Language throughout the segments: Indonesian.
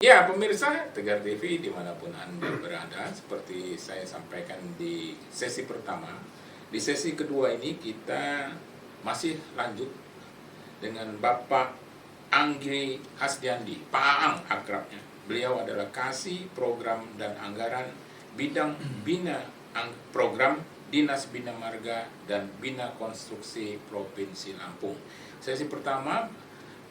Ya, pemirsa Tegar TV dimanapun Anda berada, seperti saya sampaikan di sesi pertama, di sesi kedua ini kita masih lanjut dengan Bapak Anggi Hasdiandi, Pak Aang akrabnya. Beliau adalah Kasih Program dan Anggaran Bidang Bina Program Dinas Bina Marga dan Bina Konstruksi Provinsi Lampung. Sesi pertama,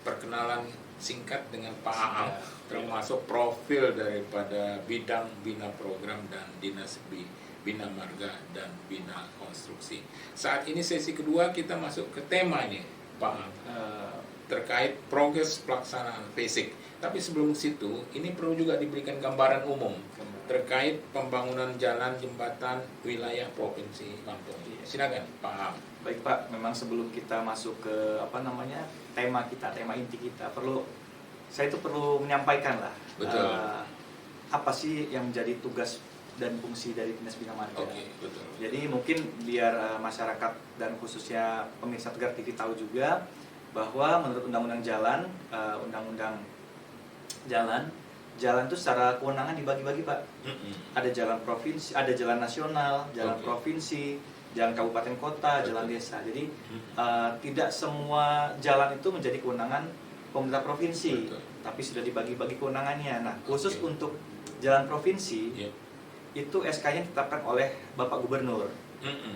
perkenalan singkat dengan Pak Aang, termasuk profil daripada bidang bina program dan dinas bina marga dan bina konstruksi. Saat ini sesi kedua kita masuk ke tema ini, Pak Aang, terkait progres pelaksanaan FASIC. Tapi sebelum situ, ini perlu juga diberikan gambaran umum terkait pembangunan jalan jembatan wilayah Provinsi Lampung. Silakan, Pak Aang. Baik Pak, memang sebelum kita masuk ke tema inti kita, saya itu perlu menyampaikan lah. Betul. Apa sih yang menjadi tugas dan fungsi dari Dinas Bina Marga? Oke, betul. Jadi mungkin biar masyarakat dan khususnya pemirsa Tegar TV tahu juga bahwa menurut Undang-Undang Jalan, jalan itu secara kewenangan dibagi-bagi Pak. Ada jalan provinsi, ada jalan nasional, jalan provinsi, jalan kabupaten kota, jalan desa. Jadi tidak semua jalan itu menjadi kewenangan pemerintah provinsi, tapi sudah dibagi-bagi kewenangannya. Nah, khusus untuk jalan provinsi, itu SK-nya ditetapkan oleh Bapak Gubernur.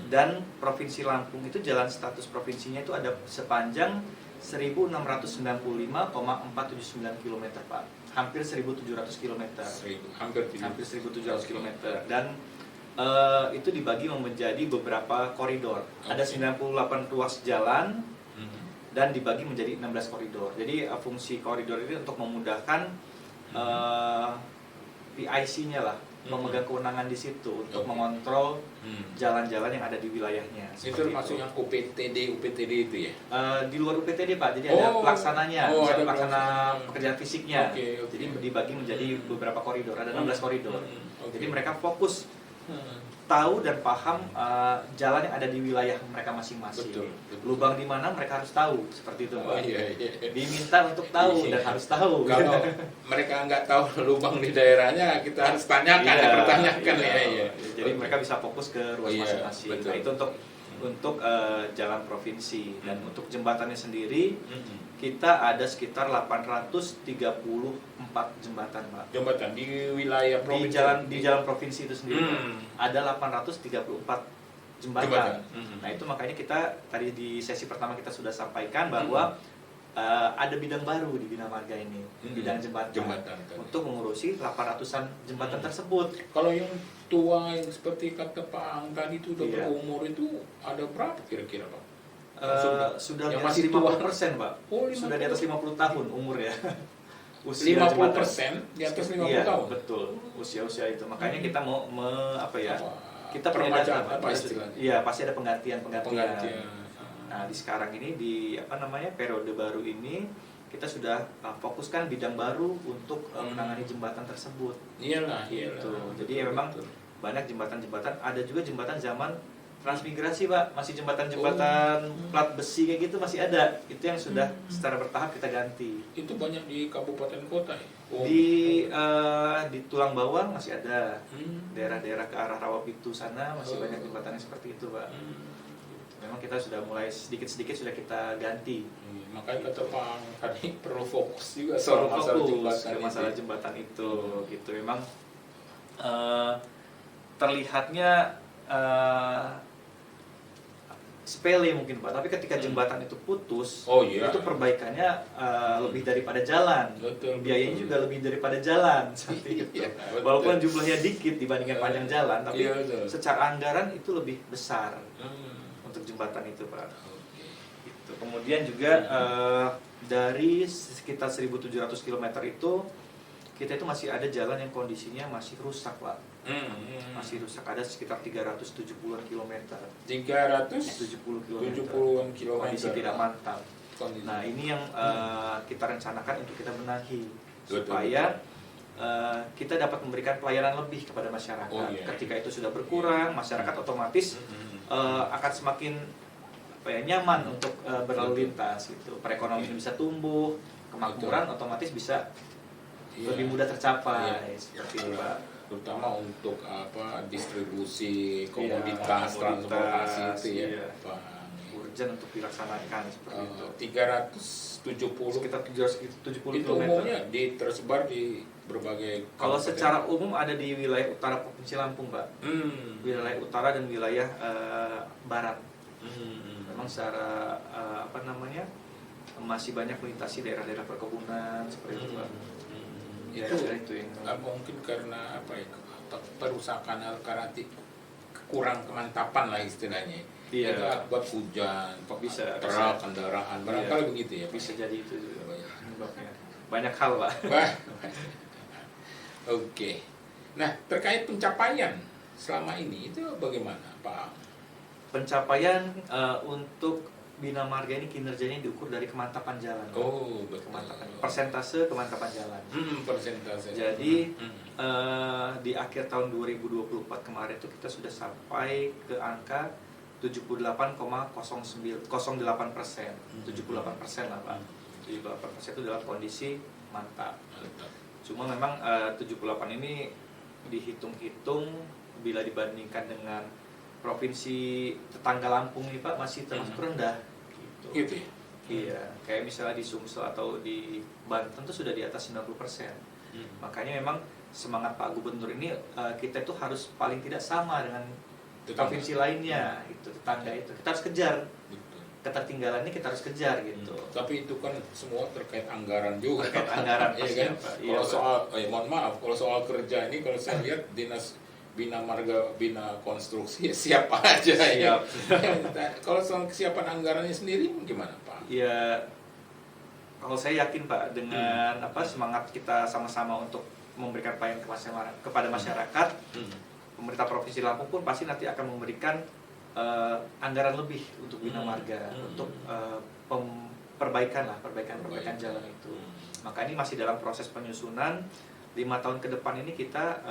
Dan Provinsi Lampung itu jalan status provinsinya itu ada sepanjang 1695,479 km Pak. Hampir 1700 km. Hampir 1700 km. Dan itu dibagi menjadi beberapa koridor. Ada 98 ruas jalan dan dibagi menjadi 16 koridor. Jadi fungsi koridor ini untuk memudahkan PIC-nya lah, memegang kewenangan di situ untuk mengontrol jalan-jalan yang ada di wilayahnya. Itu maksudnya UPTD itu ya? Di luar UPTD Pak, jadi ada pelaksananya, ada pelaksana pekerjaan fisiknya. Jadi dibagi menjadi beberapa koridor, ada 16 koridor. Jadi mereka fokus tahu dan paham jalan yang ada di wilayah mereka masing-masing. Betul. Lubang di mana mereka harus tahu, seperti itu Pak. Iya. Diminta untuk tahu dan harus tahu. Kalau mereka nggak tahu lubang di daerahnya, kita harus tanyakan, pertanyakan ya. Jadi mereka bisa fokus ke ruas masing-masing. Nah, itu untuk jalan provinsi. Dan untuk jembatannya sendiri, kita ada sekitar 834 jembatan Pak. Jembatan di wilayah provinsi. Di jalan provinsi itu sendiri ada 834 jembatan. Nah, itu makanya kita tadi di sesi pertama kita sudah sampaikan bahwa ada bidang baru di Bina Marga ini, bidang jembatan untuk mengurusi 800-an jembatan tersebut. Kalau yang tua yang seperti kata Pak Aang tadi itu udah berumur itu ada berapa kira-kira Pak? Sudah yang di atas masih 50% Pak. Oh, 50. Sudah di atas 50 tahun umur ya. 50% di atas 50 tahun. Betul. Usia-usia itu. Makanya kita mau kita permajaan punya apa istilahnya? Iya, pasti ada penggantian. Penggantian. Nah, di sekarang ini di periode baru ini kita sudah fokuskan bidang baru untuk menangani jembatan tersebut. Iyalah. Jadi memang banyak jembatan-jembatan, ada juga jembatan zaman transmigrasi Pak, masih jembatan-jembatan plat besi kayak gitu masih ada. Itu yang sudah secara bertahap kita ganti. Itu banyak di kabupaten kota ya? Di Tulang Bawang masih ada. Daerah-daerah ke arah Rawapitu sana masih banyak jembatannya seperti itu Pak. Memang kita sudah mulai sedikit-sedikit sudah kita ganti. Makanya kata Pak Aang tadi perlu fokus juga soal masalah jembatan itu. Gitu memang terlihatnya sepele mungkin Pak, tapi ketika jembatan itu putus, itu perbaikannya lebih daripada jalan. Biayanya juga lebih daripada jalan seperti itu. Walaupun jumlahnya dikit dibandingkan panjang jalan, tapi secara anggaran itu lebih besar untuk jembatan itu Pak. Gitu. Kemudian juga dari sekitar 1.700 km itu kita itu masih ada jalan yang kondisinya masih rusak Pak. Masih rusak, ada sekitar 370-an kilometer. 370 kilometer. Kondisi tidak mantap. Nah, ini yang kita rencanakan untuk kita benahi supaya kita dapat memberikan pelayanan lebih kepada masyarakat. Ketika itu sudah berkurang, masyarakat otomatis akan semakin nyaman untuk berlalu lintas gitu. Perekonomian bisa tumbuh, kemakmuran otomatis bisa lebih mudah tercapai, seperti itu Pak. Terutama untuk distribusi komoditas, transportasi itu ya, Pak. Urgent untuk dilaksanakan seperti itu. 370 sekitar 370 itu km. umumnya tersebar di berbagai kalau secara umum ada di wilayah utara Provinsi Lampung, Pak. Wilayah utara dan wilayah barat. Memang secara masih banyak melintasi daerah-daerah perkebunan seperti itu, Pak. Itu yang mungkin karena perusahaan karena kurang kemantapan lah istilahnya. Itu akibat hujan, bisa kendaraan, barangkali begitu ya. Bisa jadi itu juga banyak hal, Pak. Oke. Nah, terkait pencapaian selama ini itu bagaimana, Pak? Pencapaian untuk Bina Marga ini kinerjanya diukur dari kemantapan jalan. Oh, betul. Persentase kemantapan jalan. Persentase. Jadi di akhir tahun 2024 kemarin itu kita sudah sampai ke angka 78,08%. 78% lah, Pak. 78% itu dalam kondisi mantap. Cuma memang 78 ini dihitung-hitung bila dibandingkan dengan provinsi tetangga Lampung nih, Pak, masih termasuk rendah gitu ya? Iya, kayak misalnya di Sumsel atau di Banten tuh sudah di atas 90%. Makanya memang semangat Pak Gubernur ini kita itu harus paling tidak sama dengan provinsi lainnya, itu tetangga itu. Kita harus kejar. Ketertinggalannya kita harus kejar gitu. Tapi itu kan semua terkait anggaran juga. Terkait anggaran pasti kan? Kalau soal mohon maaf, kalau soal kerja ini kalau saya lihat Dinas Bina Marga, Bina Konstruksi siapa aja ya. Kalau soal kesiapan anggarannya sendiri gimana, Pak? Ya, kalau saya yakin, Pak, dengan semangat kita sama-sama untuk memberikan pelayanan kepada masyarakat, pemerintah Provinsi Lampung pun pasti nanti akan memberikan anggaran lebih untuk Bina Marga, untuk perbaikan jalan itu. Maka ini masih dalam proses penyusunan. 5 tahun ke depan ini kita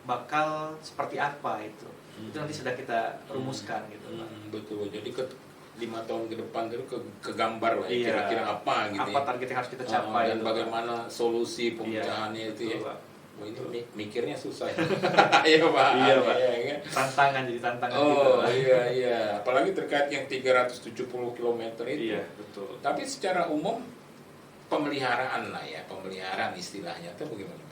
bakal seperti apa itu nanti sedang kita rumuskan gitu, Pak. Betul. Jadi 5 tahun ke depan itu ke gambar lah, kira-kira apa gitu. Apa target yang harus kita capai dan bagaimana solusi pemecahannya itu ya. Wah, ini mikirnya susah. Iya, Pak. Iya, Pak. Ya, kan? Tantangan gitu. Iya. Apalagi terkait yang 370 km itu. Iya, betul. Tapi secara umum pemeliharaan istilahnya itu bagaimana?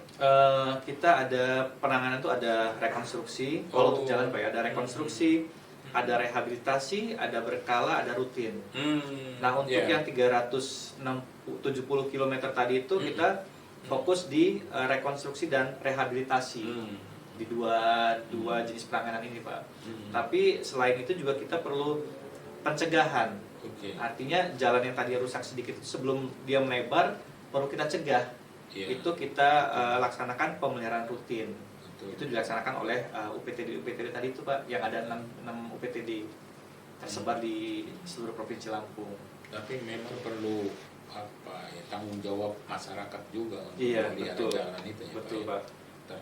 Kita ada penanganan tuh ada rekonstruksi. Kalau untuk jalan, Pak, ada rekonstruksi, ada rehabilitasi, ada berkala, ada rutin. Nah, untuk yang 370 km tadi itu kita fokus di rekonstruksi dan rehabilitasi di dua jenis penanganan ini, Pak. Tapi selain itu juga kita perlu pencegahan. Artinya jalan yang tadi rusak sedikit itu sebelum dia melebar perlu kita cegah. Itu kita laksanakan pemeliharaan rutin. Itu dilaksanakan oleh UPTD tadi itu, Pak, yang ada 6 UPTD tersebar di seluruh provinsi Lampung. Tapi memang perlu tanggung jawab masyarakat juga untuk memelihara jalan itu ya, betul, Pak.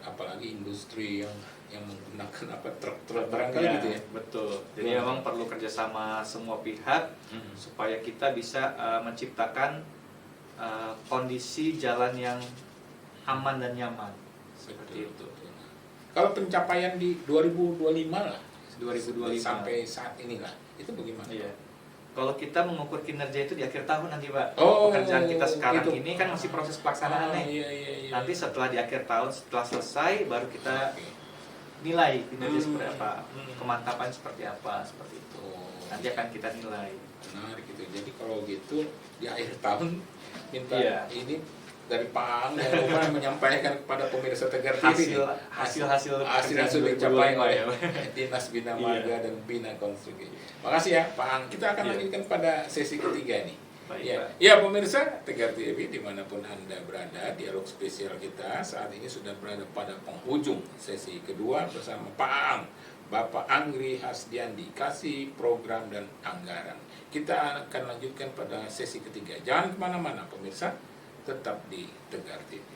Apalagi industri yang menggunakan truk barangkali gitu ya. Betul. Jadi memang perlu kerjasama semua pihak supaya kita bisa menciptakan kondisi jalan yang aman dan nyaman. Seperti itu. Kalau pencapaian di 2025 lah, 2025 sampai saat inilah, itu bagaimana? Iya. Kalau kita mengukur kinerja itu di akhir tahun nanti, Pak. Pekerjaan kita sekarang ini kan masih proses pelaksanaan nih. Iya. Nanti setelah di akhir tahun, setelah selesai, baru kita nilai kinerja seperti apa, kemantapan seperti apa, seperti itu. Nanti akan kita nilai. Menarik gitu. Jadi kalau gitu di akhir tahun minta ini dari Pak Ang yang lupa menyampaikan kepada pemirsa Tegar TV hasil yang sudah dicapai oleh Dinas Bina Marga dan Bina Konstruksi. Makasih ya Pak Ang. Kita akan lanjutkan pada sesi ketiga nih. Ya pemirsa Tegar TV dimanapun Anda berada, dialog spesial kita saat ini sudah berada pada penghujung sesi kedua bersama Pak Ang, Bapak Anggri Hasdiandi, Kasih Program dan Anggaran. Kita akan lanjutkan pada sesi ketiga. Jangan kemana-mana pemirsa, tetap di Tegar TV.